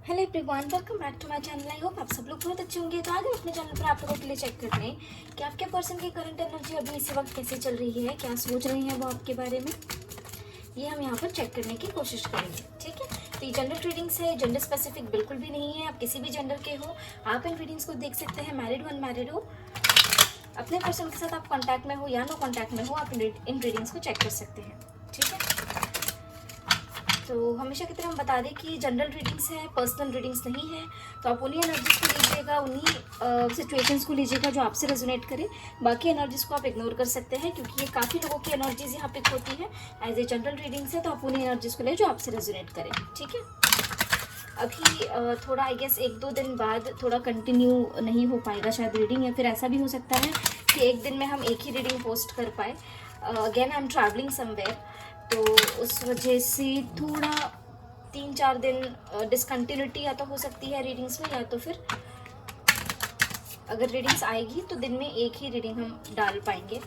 Hello everyone, welcome back to my channel. I hope आप सब लोग बहुत अच्छे होंगे। तो आज हम अपने चैनल पर आप लोगों के लिए चेक करते हैं कि आपके पर्सन की करंट एनर्जी अभी इसी वक्त कैसे चल रही है, क्या सोच रहे हैं वो आपके बारे में। ये हम यहाँ पर चेक करने की कोशिश करेंगे, ठीक है। तो ये जनरल रीडिंग्स है, जेंडर स्पेसिफिक बिल्कुल भी नहीं है। आप किसी भी जेंडर के हो, आप इन रीडिंग्स को देख सकते हैं। मैरिड हो, अनमैरिड हो, अपने पर्सन के साथ आप कॉन्टैक्ट में हो या नो कॉन्टैक्ट में हो, आप इन रीडिंग्स को चेक कर सकते हैं, ठीक है। तो हमेशा की तरह हम बता दें कि जनरल रीडिंग्स है, पर्सनल रीडिंग्स नहीं है। तो आप उन्हीं एनर्जीज को लीजिएगा, उन्हीं सिचुएशंस को लीजिएगा जो आपसे रेजोनेट करे। बाकी एनर्जीज को आप इग्नोर कर सकते हैं, क्योंकि ये काफ़ी लोगों की एनर्जीज यहाँ पिक होती है। एज ए जनरल रीडिंग्स है, तो आप उन्हीं एनर्जीज को ले जो आपसे रेजोनेट करें, ठीक है। अभी थोड़ा आई गेस 1-2 दिन बाद थोड़ा कंटिन्यू नहीं हो पाएगा शायद रीडिंग, या फिर ऐसा भी हो सकता है कि एक दिन में हम एक ही रीडिंग पोस्ट कर पाए। Again I am travelling somewhere, तो उस वजह से थोड़ा 3-4 दिन डिसकंटिन्यूटी या तो हो सकती है रीडिंग्स में, या तो फिर अगर रीडिंग्स आएगी तो दिन में एक ही रीडिंग हम डाल पाएंगे।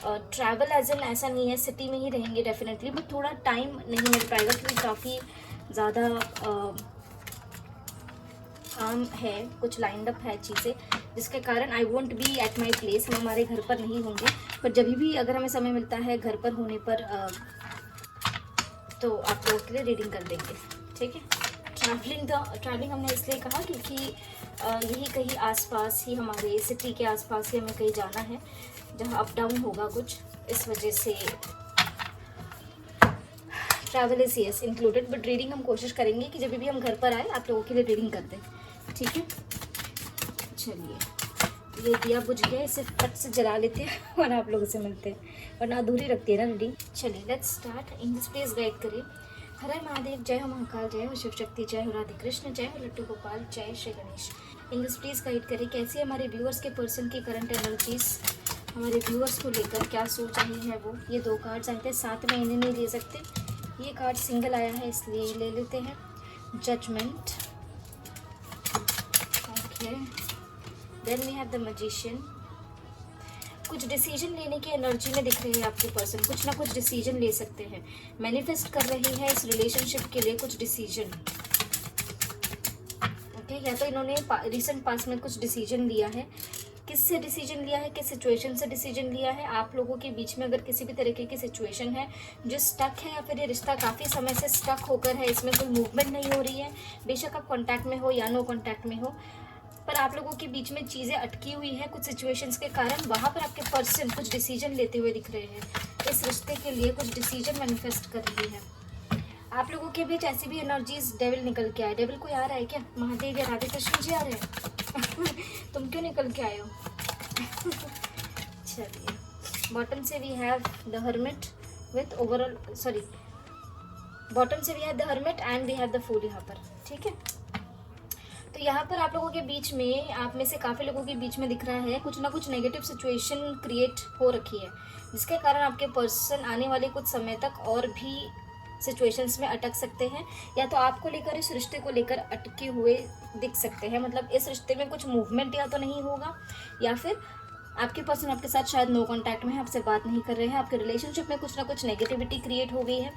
ट्रैवल एज एन ऐसा नहीं है, सिटी में ही रहेंगे डेफिनेटली, बट थोड़ा टाइम नहीं मिल पाएगा क्योंकि काफ़ी ज़्यादा काम है, कुछ लाइंड अप है चीज़ें, जिसके कारण I won't be at my place. हम हमारे घर पर नहीं होंगे, पर जब भी अगर हमें समय मिलता है घर पर होने पर तो आप लोगों के लिए रीडिंग कर देंगे, ठीक है। ट्रैवलिंग हमने इसलिए कहा क्योंकि यही कहीं आसपास ही, हमारे सिटी के आसपास ही हमें कहीं जाना है जहाँ अप डाउन होगा कुछ, इस वजह से travel is yes included. But reading हम कोशिश करेंगे कि जब भी हम घर पर आए आप लोगों के लिए रीडिंग कर दें, ठीक है। चलिए, ये दिया बुझ गया, इसे फट से जला लेते हैं और आप लोगों से मिलते हैं, वरना अधूरी रखती है ना रीडिंग। चलिए let's start. In this please guide करिए। हर हर महादेव, जय हो महाकाल, जय हो शिव शक्ति, जय हो राधे कृष्ण, जय हो लट्टू गोपाल, जय Shri Ganesh. In this please guide करिए कैसे हमारे व्यूअर्स के पर्सन की करंट एनर्जीज हमारे व्यूअर्स को लेकर क्या सोच रही है वो। ये 2 कार्ड्स आए थे, साथ में इन्हें नहीं ले सकते, ये कार्ड सिंगल आया है इसलिए ले लेते हैं। Judgment, okay, then we have the magician. कुछ डिसीजन लेने की एनर्जी में दिख रही है आपके पर्सन, कुछ ना कुछ डिसीजन ले सकते हैं, मैनिफेस्ट कर रही है इस रिलेशनशिप के लिए कुछ डिसीजन, ओके। या तो इन्होंने रिसेंट पास्ट में कुछ डिसीजन लिया है, किससे डिसीजन लिया है, किस सिचुएशन से डिसीजन लिया है। आप लोगों के बीच में अगर किसी भी तरीके की सिचुएशन है जो स्टक है, या फिर ये रिश्ता काफ़ी समय से स्टक होकर है, इसमें कोई मूवमेंट नहीं हो रही है, बेशक आप कॉन्टैक्ट में हो या नो कॉन्टैक्ट में हो, पर आप लोगों के बीच में चीज़ें अटकी हुई हैं कुछ सिचुएशंस के कारण, वहाँ पर आपके पर्सन कुछ डिसीजन लेते हुए दिख रहे हैं। इस रिश्ते के लिए कुछ डिसीजन मैनिफेस्ट कर रही है। आप लोगों के बीच ऐसी भी एनर्जीज, डेविल निकल के आए। डेविल कोई आ रहा है क्या? महादेव या राधे कृष्ण जी आ रहे हैं तुम क्यों निकल के आए हो चलिए, बॉटम से we have the hermit with overall, sorry, bottom से we have the hermit and we have the fool यहाँ पर, ठीक है। तो यहाँ पर आप लोगों के बीच में, आप में से काफ़ी लोगों के बीच में दिख रहा है कुछ ना कुछ नेगेटिव सिचुएशन क्रिएट हो रखी है, जिसके कारण आपके पर्सन आने वाले कुछ समय तक और भी सिचुएशंस में अटक सकते हैं, या तो आपको लेकर, इस रिश्ते को लेकर अटके हुए दिख सकते हैं। मतलब इस रिश्ते में कुछ मूवमेंट या तो नहीं होगा, या फिर आपके पर्सन आपके साथ शायद नो कॉन्टैक्ट में है, आपसे बात नहीं कर रहे हैं, आपके रिलेशनशिप में कुछ ना कुछ नेगेटिविटी क्रिएट हो गई है।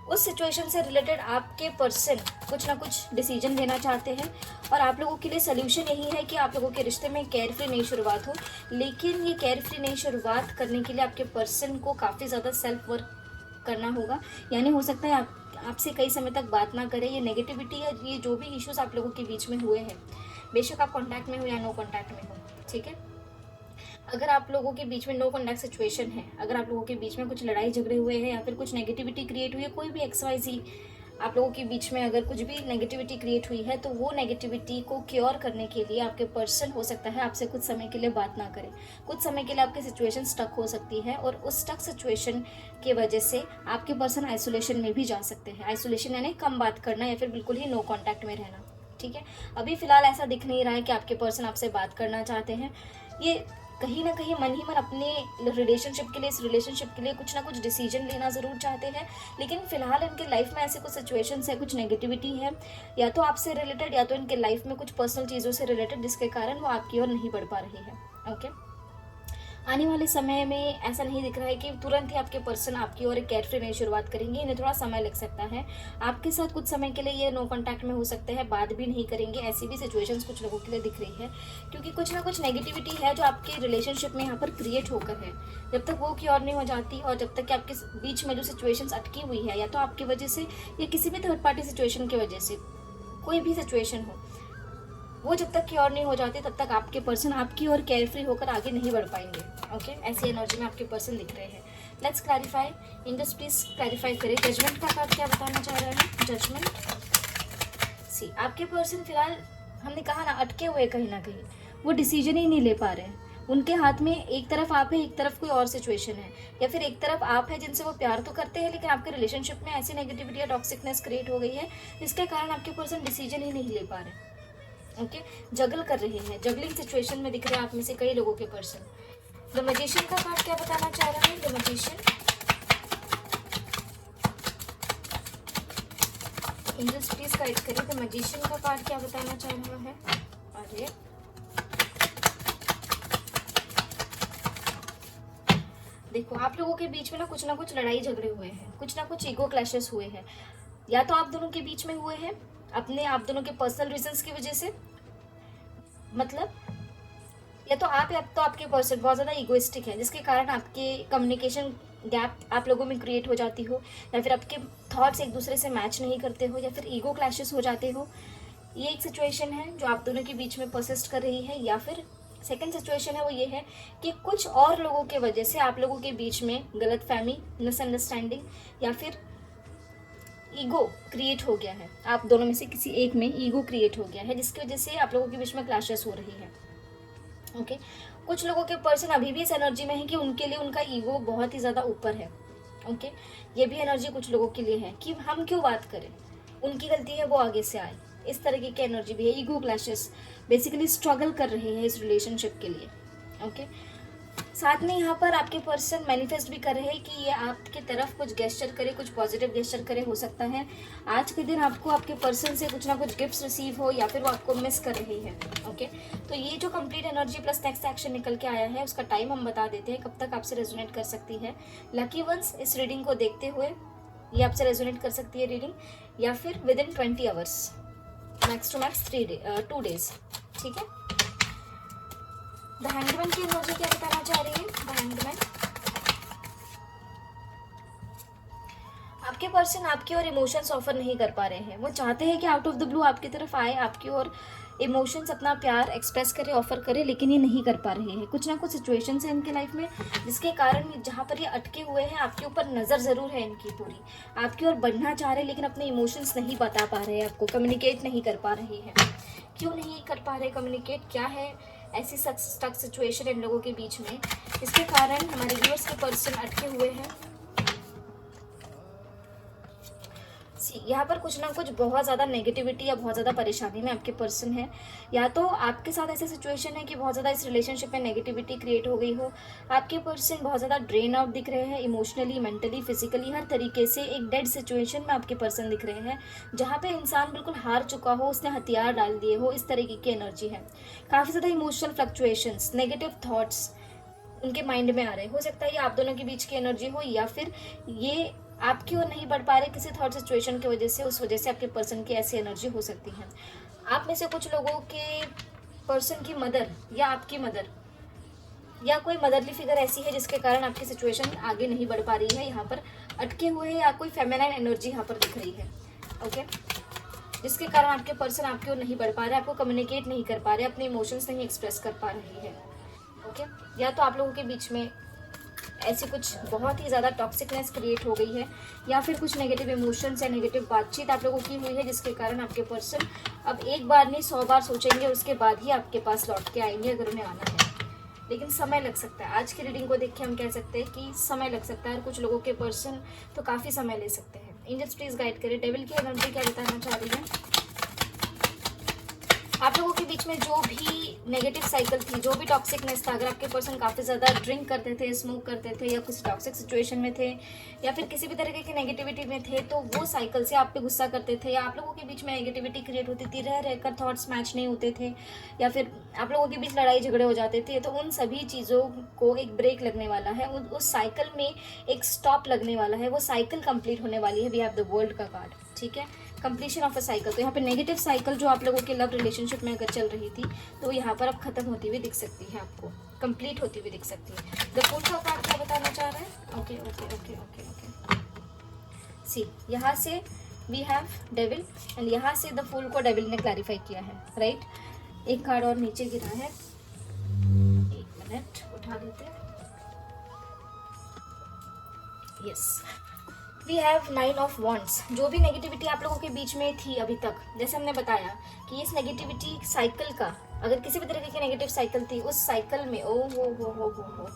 उस सिचुएशन से रिलेटेड आपके पर्सन कुछ ना कुछ डिसीजन लेना चाहते हैं, और आप लोगों के लिए सोल्यूशन यही है कि आप लोगों के रिश्ते में केयर फ्री नई शुरुआत हो। लेकिन ये केयर फ्री नई शुरुआत करने के लिए आपके पर्सन को काफ़ी ज़्यादा सेल्फ वर्क करना होगा, यानी हो सकता है आपसे कई समय तक बात ना करें। ये नेगेटिविटी या ये जो भी इश्यूज आप लोगों के बीच में हुए हैं, बेशक आप कॉन्टैक्ट में हो या नो कॉन्टैक्ट में हो, ठीक है। अगर आप लोगों के बीच में नो कॉन्टैक्ट सिचुएशन है, अगर आप लोगों के बीच में कुछ लड़ाई झगड़े हुए हैं, या फिर कुछ नेगेटिविटी क्रिएट हुई है, कोई भी XYZ आप लोगों के बीच में अगर कुछ भी नेगेटिविटी क्रिएट हुई है, तो वो नेगेटिविटी को क्योर करने के लिए आपके पर्सन हो सकता है आपसे कुछ समय के लिए बात ना करें। कुछ समय के लिए आपकी सिचुएशन स्टक हो सकती है, और उस स्टक सिचुएशन की वजह से आपके पर्सन आइसोलेशन में भी जा सकते हैं। आइसोलेशन यानी कम बात करना, या फिर बिल्कुल ही नो कॉन्टैक्ट में रहना, ठीक है। अभी फिलहाल ऐसा दिख नहीं रहा है कि आपके पर्सन आपसे बात करना चाहते हैं। ये कहीं ना कहीं मन ही मन अपने रिलेशनशिप के लिए, इस रिलेशनशिप के लिए कुछ ना कुछ डिसीजन लेना ज़रूर चाहते हैं, लेकिन फिलहाल इनके लाइफ में ऐसे कुछ सिचुएशंस है, कुछ नेगेटिविटी है, या तो आपसे रिलेटेड, या तो इनके लाइफ में कुछ पर्सनल चीज़ों से रिलेटेड, जिसके कारण वो आपकी ओर नहीं बढ़ पा रही है, ओके। आने वाले समय में ऐसा नहीं दिख रहा है कि तुरंत ही आपके पर्सन आपकी ओर एक केयरफ्री नई शुरुआत करेंगे, इन्हें थोड़ा समय लग सकता है। आपके साथ कुछ समय के लिए ये नो कॉन्टैक्ट में हो सकते हैं, बात भी नहीं करेंगे, ऐसी भी सिचुएशंस कुछ लोगों के लिए दिख रही है, क्योंकि कुछ ना कुछ नेगेटिविटी है जो आपके रिलेशनशिप में यहाँ पर क्रिएट होकर है। जब तक वो क्योर नहीं हो जाती और जब तक कि आपके बीच में जो सिचुएशंस अटकी हुई है, या तो आपकी वजह से या किसी भी थर्ड पार्टी सिचुएशन की वजह से, कोई भी सिचुएशन हो, वो जब तक क्योर नहीं हो जाती तब तक आपके पर्सन आपकी ओर केयरफ्री होकर आगे नहीं बढ़ पाएंगे। ओके, ऐसी एनर्जी में आपके पर्सन दिख रहे हैं। Let's clarify, angels please clarify करें। जजमेंट का कार्ड क्या बताना चाह रहा है? जजमेंट। सी, आपके पर्सन फिलहाल, हमने कहा ना, अटके हुए कहीं ना कहीं, वो डिसीजन ही नहीं ले पा रहे हैं। उनके हाथ में एक तरफ आप है, एक तरफ कोई और सिचुएशन है, या फिर एक तरफ आप है जिनसे वो प्यार तो करते हैं, लेकिन आपके रिलेशनशिप में ऐसी नेगेटिविटी या टॉक्सिकनेस क्रिएट हो गई है जिसके कारण आपके पर्सन डिसीजन ही नहीं ले पा रहे। ओके, जगल कर रहे हैं, जगलिंग सिचुएशन में दिख रहे हैं आप में से कई लोगों के पर्सन। द मैजिशियन का कार्ड क्या बताना चाह रहा है? The magician. Angels please guide करें, द मैजिशियन का कार्ड क्या बताना चाह रहा है? अरे देखो, आप लोगों के बीच में ना कुछ लड़ाई झगड़े हुए हैं, कुछ ना कुछ ईगो क्लैशेस हुए हैं, या तो आप दोनों के बीच में हुए हैं अपने आप दोनों के पर्सनल रीजंस की वजह से, मतलब या तो आपके पर्सन बहुत ज़्यादा इगोइस्टिक है जिसके कारण आपके कम्युनिकेशन गैप आप लोगों में क्रिएट हो जाती हो, या फिर आपके थॉट्स एक दूसरे से मैच नहीं करते हो, या फिर ईगो क्लैशेस हो जाते हो। ये एक सिचुएशन है जो आप दोनों के बीच में परसिस्ट कर रही है। या फिर सेकंड सिचुएशन है वो ये है कि कुछ और लोगों के वजह से आप लोगों के बीच में गलतफहमी, मिसअंडरस्टैंडिंग या फिर ईगो क्रिएट हो गया है। आप दोनों में से किसी एक में ईगो क्रिएट हो गया है जिसकी वजह से आप लोगों के बीच में क्लैशेस हो रही है। ओके, कुछ लोगों के पर्सन अभी भी इस एनर्जी में है कि उनके लिए उनका ईगो बहुत ही ज़्यादा ऊपर है। ओके, ये भी एनर्जी कुछ लोगों के लिए है कि हम क्यों बात करें, उनकी गलती है, वो आगे से आए, इस तरीके की एनर्जी भी है। ईगो क्लैशेस, बेसिकली स्ट्रगल कर रहे हैं इस रिलेशनशिप के लिए। ओके, साथ में यहाँ पर आपके पर्सन मैनिफेस्ट भी कर रहे हैं कि ये आपकी तरफ कुछ गेस्चर करे, कुछ पॉजिटिव गेस्चर करे। हो सकता है आज के दिन आपको आपके पर्सन से कुछ ना कुछ गिफ्ट्स रिसीव हो, या फिर वो आपको मिस कर रही है। ओके, तो ये जो complete energy plus next action निकल के आया है उसका टाइम हम बता देते हैं, कब तक आपसे रेजोनेट कर सकती है। लकी वंस इस रीडिंग को देखते हुए ये आपसे रेजोनेट कर सकती है रीडिंग, या फिर within 20 hours, max to max 2 days. ठीक है, द हैंगमैन की एनर्जी क्या बताना चाह रही है? द हैंगमैन, आपके पर्सन आपकी और इमोशंस ऑफर नहीं कर पा रहे हैं। वो चाहते हैं कि आउट ऑफ द ब्लू आपकी तरफ आए, आपकी और इमोशंस, अपना प्यार एक्सप्रेस करे, ऑफर करे, लेकिन ये नहीं कर पा रहे हैं। कुछ ना कुछ सिचुएशंस हैं इनके लाइफ में जिसके कारण जहाँ पर ये अटके हुए हैं, आपके ऊपर नज़र ज़रूर है इनकी पूरी, आपकी ओर बढ़ना चाह रहे हैं, लेकिन अपने इमोशंस नहीं बता पा रहे हैं, आपको कम्युनिकेट नहीं कर पा रहे हैं। क्यों नहीं कर पा रहे कम्युनिकेट? क्या है ऐसी स्टक सिचुएशन इन लोगों के बीच में जिसके कारण हमारे व्यूअर्स के पर्सन अटके हुए हैं? यहाँ पर कुछ ना कुछ बहुत ज़्यादा नेगेटिविटी या बहुत ज़्यादा परेशानी में आपके पर्सन है, या तो आपके साथ ऐसी सिचुएशन है कि बहुत ज़्यादा इस रिलेशनशिप में नेगेटिविटी क्रिएट हो गई हो। आपके पर्सन बहुत ज़्यादा ड्रेन आउट दिख रहे हैं, इमोशनली, मेंटली, फिजिकली, हर तरीके से एक डेड सिचुएशन में आपके पर्सन दिख रहे हैं जहाँ पे इंसान बिल्कुल हार चुका हो, उसने हथियार डाल दिए हो, इस तरीके की एनर्जी है। काफ़ी ज़्यादा इमोशनल फ्लक्चुएशंस, नेगेटिव थॉट्स उनके माइंड में आ रहे हैं। हो सकता है ये आप दोनों के बीच की एनर्जी हो, या फिर ये आपकी ओर नहीं बढ़ पा रहे किसी थर्ड सिचुएशन की वजह से, उस वजह से आपके पर्सन की ऐसी एनर्जी हो सकती है। आप में से कुछ लोगों के पर्सन की मदर या आपकी मदर या कोई मदरली फिगर ऐसी है जिसके कारण आपकी सिचुएशन आगे नहीं बढ़ पा रही है, यहाँ पर अटके हुए हैं, या कोई फेमिनाइन एनर्जी यहाँ पर दिख रही है। ओके, जिसके कारण आपके पर्सन आपकी ओर नहीं बढ़ पा रहे, आपको कम्युनिकेट नहीं कर पा रहे, अपने इमोशंस नहीं एक्सप्रेस कर पा रही है। ओके, या तो आप लोगों के बीच में ऐसी कुछ बहुत ही ज़्यादा टॉक्सिकनेस क्रिएट हो गई है, या फिर कुछ नेगेटिव इमोशंस या नेगेटिव बातचीत आप लोगों की हुई है जिसके कारण आपके पर्सन अब एक बार नहीं 100 बार सोचेंगे, उसके बाद ही आपके पास लौट के आएंगे अगर उन्हें आना है। लेकिन समय लग सकता है। आज की रीडिंग को देख के हम कह सकते हैं कि समय लग सकता है, और कुछ लोगों के पर्सन तो काफ़ी समय ले सकते हैं। एंजल्स प्लीज गाइड करें, डेविल की एनर्जी क्या बताना चाह रही है? आप लोगों के बीच बीच में जो भी नेगेटिव साइकिल थी, जो भी टॉक्सिकनेस था, अगर आपके पर्सन काफ़ी ज़्यादा ड्रिंक करते थे, स्मोक करते थे, या किसी टॉक्सिक सिचुएशन में थे, या फिर किसी भी तरीके की नेगेटिविटी में थे, तो वो साइकिल से आप पे गुस्सा करते थे, या आप लोगों के बीच में नेगेटिविटी क्रिएट होती थी, रह रहकर थॉट्स मैच नहीं होते थे, या फिर आप लोगों के बीच लड़ाई झगड़े हो जाते थे, तो उन सभी चीज़ों को एक ब्रेक लगने वाला है, उस साइकिल में एक स्टॉप लगने वाला है, वो साइकिल कंप्लीट होने वाली है। वी हैव द वर्ल्ड का कार्ड, ठीक है, कंप्लीशन ऑफ अ साइकिल। तो यहाँ पे नेगेटिव साइकिल जो आप लोगों के लव रिलेशनशिप में अगर चल रही थी, तो यहाँ पर अब खत्म होती हुई दिख सकती है, आपको कंप्लीट होती हुई दिख सकती है। द फूल का कार्ड क्या बताना चाह रहा है? Okay okay okay okay okay, see यहाँ से वी हैव डेविल, एंड यहाँ से द फूल को डेविल ने क्लैरिफाई किया है, राइट। एक कार्ड और नीचे गिरा है, एक मिनट उठा लेते हैं। Yes, we have 9 of wands. जो भी नेगेटिविटी आप लोगों के बीच में थी अभी तक, जैसे हमने बताया कि इस नेगेटिविटी साइकिल का, अगर किसी भी तरीके की नेगेटिव साइकिल थी, उस साइकिल में ओ हो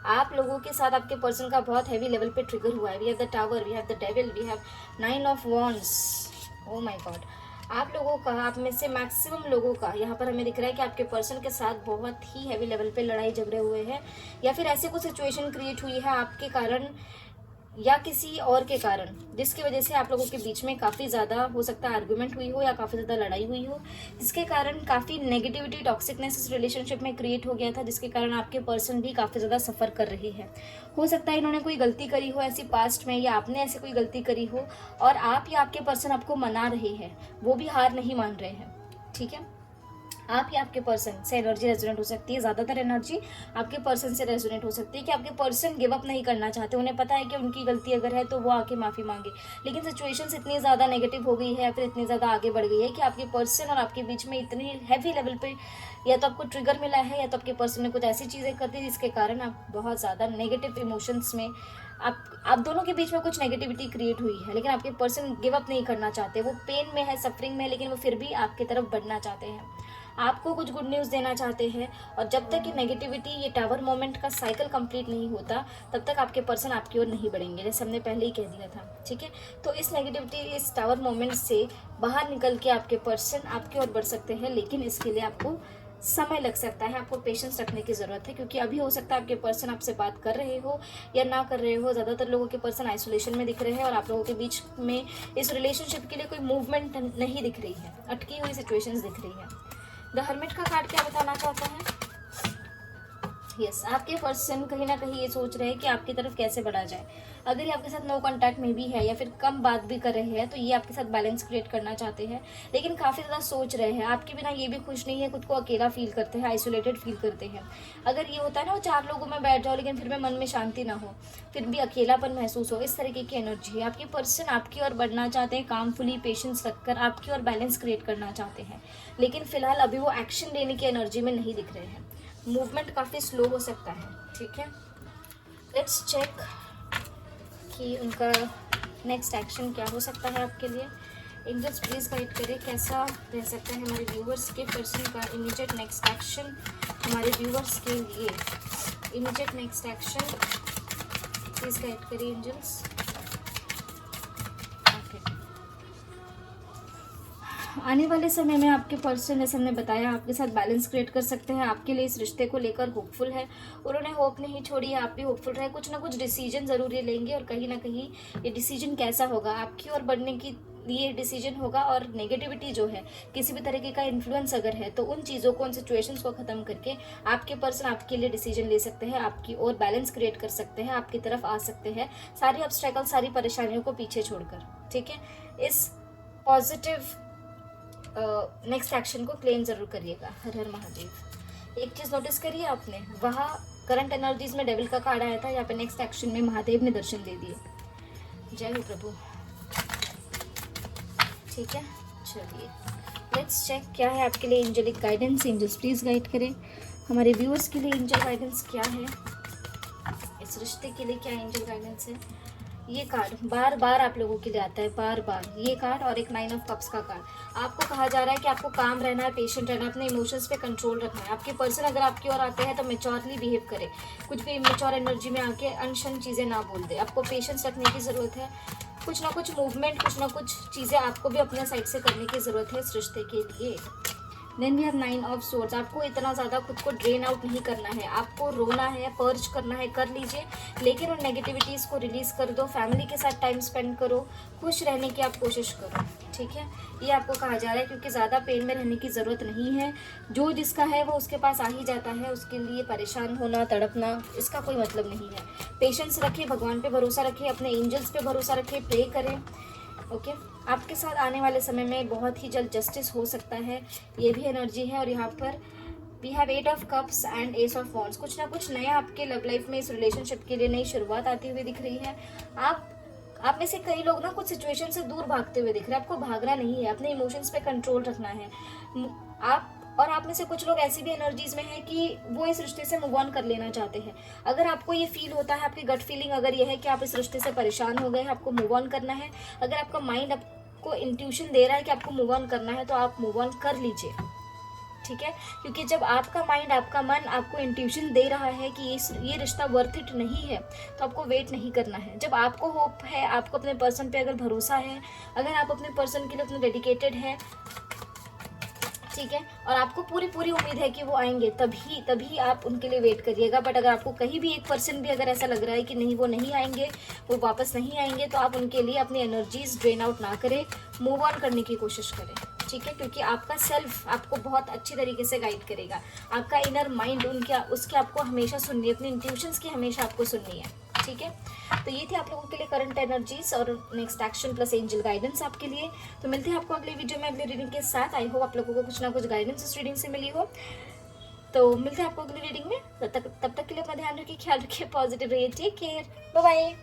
आप लोगों के साथ आपके पर्सन का बहुत हैवी लेवल पे ट्रिगर हुआ है। We have the tower, we have the devil, we have 9 of wands. Oh my god, आप लोगों का, आप में से मैक्सिमम लोगों का यहाँ पर हमें दिख रहा है कि आपके पर्सन के साथ बहुत ही हैवी लेवल पे लड़ाई झगड़े हुए हैं, या फिर ऐसे कुछ सिचुएशन क्रिएट हुई है आपके कारण या किसी और के कारण, जिसकी वजह से आप लोगों के बीच में काफ़ी ज़्यादा हो सकता है आर्गुमेंट हुई हो, या काफ़ी ज़्यादा लड़ाई हुई हो, जिसके कारण काफ़ी नेगेटिविटी, टॉक्सिकनेस इस रिलेशनशिप में क्रिएट हो गया था, जिसके कारण आपके पर्सन भी काफ़ी ज़्यादा सफ़र कर रहे हैं। हो सकता है इन्होंने कोई गलती करी हो ऐसी पास्ट में, या आपने ऐसी कोई गलती करी हो और आप या आपके पर्सन आपको मना रहे हैं, वो भी हार नहीं मान रहे हैं, ठीक है। आप या आपके पर्सन से एनर्जी रेजोनेट हो सकती है, ज़्यादातर एनर्जी आपके पर्सन से रेजोनेट हो सकती है कि आपके पर्सन गिव अप नहीं करना चाहते, उन्हें पता है कि उनकी गलती अगर है तो वो आके माफ़ी मांगे, लेकिन सिचुएशंस इतनी ज़्यादा नेगेटिव हो गई है या फिर इतनी ज़्यादा आगे बढ़ गई है कि आपके पर्सन और आपके बीच में इतनी हैवी लेवल पे या तो आपको ट्रिगर मिला है, या तो आपके पर्सन ने कुछ ऐसी चीज़ें कर दी जिसके कारण आप बहुत ज़्यादा नेगेटिव इमोशंस में, आप दोनों के बीच में कुछ नेगेटिविटी क्रिएट हुई है, लेकिन आपके पर्सन गिव अप नहीं करना चाहते, वो पेन में है, सफरिंग में है, लेकिन वो फिर भी आपकी तरफ बढ़ना चाहते हैं, आपको कुछ गुड न्यूज़ देना चाहते हैं। और जब तक ये नेगेटिविटी, ये टावर मोमेंट का साइकिल कंप्लीट नहीं होता, तब तक आपके पर्सन आपकी ओर नहीं बढ़ेंगे, जैसे हमने पहले ही कह दिया था, ठीक है। तो इस नेगेटिविटी, इस टावर मोमेंट से बाहर निकल के आपके पर्सन आपकी ओर बढ़ सकते हैं, लेकिन इसके लिए आपको समय लग सकता है, आपको पेशेंस रखने की ज़रूरत है, क्योंकि अभी हो सकता है आपके पर्सन आपसे बात कर रहे हो या ना कर रहे हो। ज़्यादातर लोगों के पर्सन आइसोलेशन में दिख रहे हैं और आप लोगों के बीच में इस रिलेशनशिप के लिए कोई मूवमेंट नहीं दिख रही है, अटकी हुई सिचुएशंस दिख रही है। द हर्मिट का कार्ड क्या बताना चाहता है? यस, आपके पर्सन कहीं ना कहीं ये सोच रहे हैं कि आपकी तरफ कैसे बढ़ा जाए। अगर ये आपके साथ नो कांटेक्ट में भी है या फिर कम बात भी कर रहे हैं, तो ये आपके साथ बैलेंस क्रिएट करना चाहते हैं, लेकिन काफ़ी ज़्यादा सोच रहे हैं। आपके बिना ये भी खुश नहीं है, खुद को अकेला फील करते हैं, आइसोलेटेड फील करते हैं। अगर ये होता है ना, वो 4 लोगों में बैठ जाओ लेकिन फिर भी मन में शांति ना हो, फिर भी अकेलापन महसूस हो, इस तरीके की एनर्जी है। आपके पर्सन आपकी ओर बढ़ना चाहते हैं, कामफुली पेशेंस रखकर आपकी ओर बैलेंस क्रिएट करना चाहते हैं, लेकिन फिलहाल अभी वो एक्शन लेने की एनर्जी में नहीं दिख रहे हैं। मूवमेंट काफ़ी स्लो हो सकता है, ठीक है। लेट्स चेक कि उनका नेक्स्ट एक्शन क्या हो सकता है आपके लिए। एंजल्स प्लीज़ गाइड करें, कैसा रह सकता है हमारे व्यूवर्स के पर्सन का इमीडिएट नेक्स्ट एक्शन, हमारे व्यूवर्स के लिए immediate next action please guide करिए एंजल्स। आने वाले समय में आपके पर्सन, जैसे हमने बताया, आपके साथ बैलेंस क्रिएट कर सकते हैं, आपके लिए इस रिश्ते को लेकर होपफुल है, उन्होंने होप नहीं छोड़ी है, आप भी होपफुल रहे। कुछ ना कुछ डिसीजन ज़रूर ये लेंगे, और कहीं ना कहीं ये डिसीजन कैसा होगा, आपकी ओर बढ़ने की लिए डिसीजन होगा। और नेगेटिविटी जो है, किसी भी तरीके का इन्फ्लुएंस अगर है, तो उन चीज़ों को, उन सिचुएशंस को ख़त्म करके आपके पर्सन आपके लिए डिसीजन ले सकते हैं, आपकी ओर बैलेंस क्रिएट कर सकते हैं, आपकी तरफ आ सकते हैं, सारी ऑब्स्टेकल, सारी परेशानियों को पीछे छोड़कर, ठीक है। इस पॉजिटिव नेक्स्ट एक्शन को क्लेम जरूर करिएगा। हर हर महादेव। एक चीज़ नोटिस करिए आपने, वहाँ करंट एनर्जीज में डेविल का कार्ड आया था, यहाँ पे नेक्स्ट एक्शन में महादेव ने दर्शन दे दिए। जय हो प्रभु, ठीक है। चलिए लेट्स चेक क्या है आपके लिए angelic guidance. Angels please guide करें हमारे व्यूअर्स के लिए, एंजल गाइडेंस क्या है, इस रिश्ते के लिए क्या एंजल गाइडेंस है। ये कार्ड बार बार आप लोगों के लिए आता है, बार बार ये कार्ड, और एक 9 ऑफ कप्स का कार्ड। आपको कहा जा रहा है कि आपको काम रहना है, पेशेंट रहना है, अपने इमोशंस पे कंट्रोल रखना है। आपके पर्सन अगर आपकी ओर आते हैं तो मेच्योरली बिहेव करें, कुछ भी इमेच्योर एनर्जी में आके अनशन चीज़ें ना बोल दे। आपको पेशेंस रखने की ज़रूरत है, कुछ ना कुछ मूवमेंट, कुछ ना कुछ चीज़ें आपको भी अपने साइड से करने की ज़रूरत है इस रिश्ते के लिए। Then we have 9 of swords. आपको इतना ज़्यादा खुद को ड्रेन आउट नहीं करना है, आपको रोना है, पर्च करना है, कर लीजिए, लेकिन उन नेगेटिविटीज़ को रिलीज़ कर दो, फैमिली के साथ टाइम स्पेंड करो, खुश रहने की आप कोशिश करो, ठीक है। ये आपको कहा जा रहा है, क्योंकि ज़्यादा पेन में रहने की ज़रूरत नहीं है। जो जिसका है वो उसके पास आ ही जाता है, उसके लिए परेशान होना, तड़पना, इसका कोई मतलब नहीं है। पेशेंस रखिए, भगवान पे भरोसा रखिए, अपने एंजल्स पे भरोसा रखिए, प्रे करें, ओके। आपके साथ आने वाले समय में बहुत ही जल्द जस्टिस हो सकता है, ये भी एनर्जी है। और यहाँ पर we have 8 of cups and ace of wands. कुछ ना कुछ नया आपके लव लाइफ में, इस रिलेशनशिप के लिए नई शुरुआत आती हुई दिख रही है। आप में से कई लोग ना कुछ सिचुएशन से दूर भागते हुए दिख रहे हैं। आपको भागना नहीं है, अपने इमोशंस पे कंट्रोल रखना है। आप में से कुछ लोग ऐसी भी एनर्जीज में हैं कि वो इस रिश्ते से मूव ऑन कर लेना चाहते हैं। अगर आपको ये फील होता है, आपकी गट फीलिंग अगर ये है कि आप इस रिश्ते से परेशान हो गए हैं, आपको मूव ऑन करना है, अगर आपका माइंड आपको इंट्यूशन दे रहा है कि आपको मूव ऑन करना है, तो आप मूव ऑन कर लीजिए, ठीक है। क्योंकि जब आपका माइंड, आपका मन आपको इंट्यूशन दे रहा है कि ये रिश्ता वर्थ इट नहीं है, तो आपको वेट नहीं करना है। जब आपको होप है, आपको अपने पर्सन पे अगर भरोसा है, अगर आप अपने पर्सन के लिए उतने डेडिकेटेड है, ठीक है, और आपको पूरी उम्मीद है कि वो आएंगे, तभी आप उनके लिए वेट करिएगा। बट अगर आपको कहीं भी 1% भी अगर ऐसा लग रहा है कि नहीं, वो नहीं आएंगे, वो वापस नहीं आएंगे, तो आप उनके लिए अपनी एनर्जीज ड्रेन आउट ना करें, मूव ऑन करने की कोशिश करें, ठीक है। क्योंकि आपका सेल्फ आपको बहुत अच्छी तरीके से गाइड करेगा, आपका इनर माइंड उसके आपको हमेशा सुननी है, अपनी इंट्यूशंस की हमेशा आपको सुननी है, ठीक है। तो ये थे आप लोगों के लिए करंट एनर्जीज और next action plus angel guidance आपके लिए। तो मिलते हैं आपको अगले वीडियो में अगले रीडिंग के साथ। आई होप आप लोगों को कुछ ना कुछ गाइडेंस इस रीडिंग से मिली हो। तो मिलते हैं आपको अगली रीडिंग में। तब तक के लिए अपना ध्यान रखिए, ख्याल रखिए, पॉजिटिव रहिए, टेक केयर, बाय बाय।